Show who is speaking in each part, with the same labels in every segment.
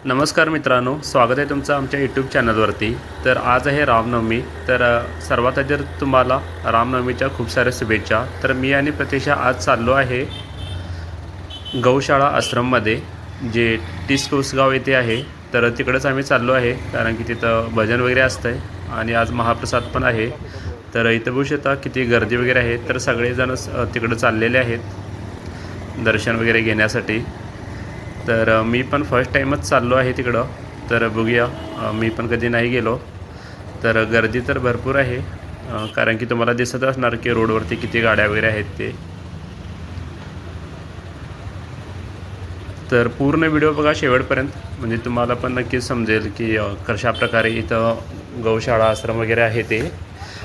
Speaker 1: नमस्कार मित्रांनो, स्वागत आहे तुमचं आमच्या यूट्यूब चॅनलवरती. तर आज आहे रामनवमी. तर सर्वात आधी तुम्हाला रामनवमीच्या खूप साऱ्या शुभेच्छा. तर मी आणि प्रतीक्षा आज चाललो आहे गौशाळा आश्रममध्ये, जे टिसकोसगाव येथे आहे. तर तिकडंच आम्ही चाललो आहे, कारण की तिथं भजन वगैरे असतं आहे आणि आज महाप्रसाद पण आहे. तर इथं बघू शकता किती गर्दी वगैरे आहे. तर सगळेजणच तिकडं चाललेले आहेत दर्शन वगैरे घेण्यासाठी. तर मी पण फर्स्ट टाईमच चाललो आहे तिकडं. तर बघूया, मी पण कधी नाही गेलो. तर गर्दी तर भरपूर आहे, कारण की तुम्हाला दिसत असणार की रोडवरती किती गाड्या वगैरे आहेत ते. तर पूर्ण व्हिडिओ बघा शेवटपर्यंत, म्हणजे तुम्हाला पण नक्कीच समजेल की कशाप्रकारे इथं गौशाळा आश्रम वगैरे आहे ते.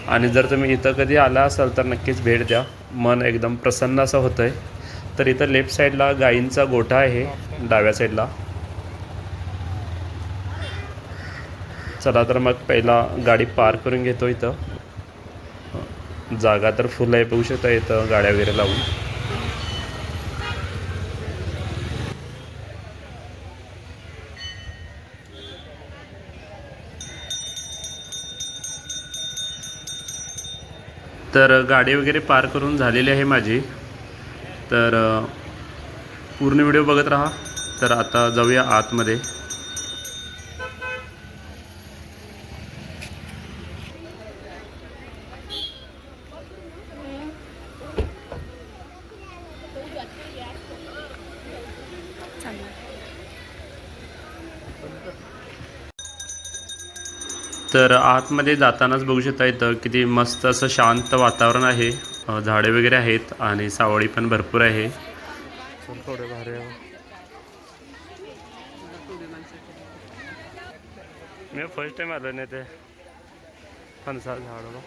Speaker 1: आणि जर तुम्ही इथं कधी आला असाल तर नक्कीच भेट द्या, मन एकदम प्रसन्न असं होतं आहे. तर इथं लेफ्ट साईडला गायींचा गोठा आहे, डाव्या साईडला. चला तर मग पहिला गाडी पार्क करून घेतो. इथं जागा तर फुल आहे, बघू शकता इथं गाड्या वगैरे लावून. तर गाडी वगैरे पार्क करून झालेली आहे माझी. तर पूर्ण व्हिडिओ बघत राहा. तर आता जाऊया आतमध्ये. तर आतमध्ये जातानाच बघू शकता इथं किती मस्त असं शांत वातावरण आहे. झाडे वगैरे आहेत आणि सावळी पण भरपूर आहे. थोडे भारी आहे. मी फर्स्ट टाइम आलो नाही ते फणसा झाड.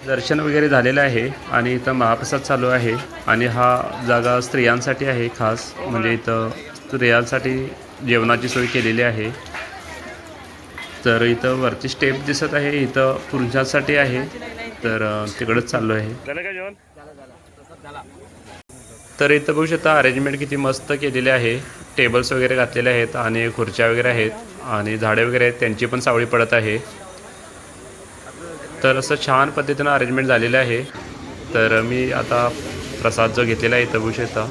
Speaker 1: दर्शन वगैरे झालेलं आहे आणि इथं महाप्रसाद चालू आहे. आणि हा जागा स्त्रियांसाठी आहे खास, म्हणजे इथं स्त्रियांसाठी जेवणाची सोय केलेली आहे. तर इथं वरती स्टेप दिसत आहे, इथं पुरुषांसाठी आहे. तर तिकडंच चाललो आहे. तर इथं बघू शकता अरेंजमेंट किती मस्त केलेली आहे. टेबल्स वगैरे घातलेले आहेत आणि खुर्च्या वगैरे आहेत आणि झाडे वगैरे आहेत, त्यांची पण सावळी पडत आहे. तर असं छान पद्धतीनं अरेंजमेंट झालेलं आहे. तर मी आता प्रसाद जो घेतलेला आहे इथं बघू शकता.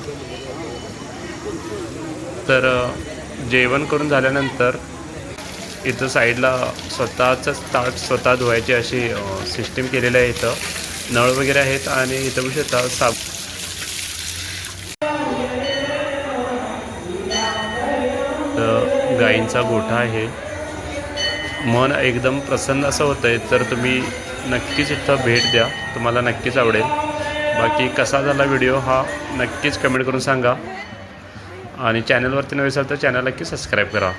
Speaker 1: तर जेवण करून झाल्यानंतर इथं साईडला स्वतःचंच ताट स्वतः धुवायची अशी सिस्टीम केलेली आहे. इथं नळ वगैरे आहेत आणि इथं बघू शकता गायींचा गोठा आहे. मन एकदम प्रसन्न असं होतं आहे. तर तुम्ही नक्कीच इथं भेट द्या, तुम्हाला नक्कीच आवडेल. बाकी कसा झाला व्हिडिओ हा नक्कीच कमेंट करून सांगा. आणि चॅनलवरती नव्हे असाल तर चॅनल नक्की सबस्क्राईब करा.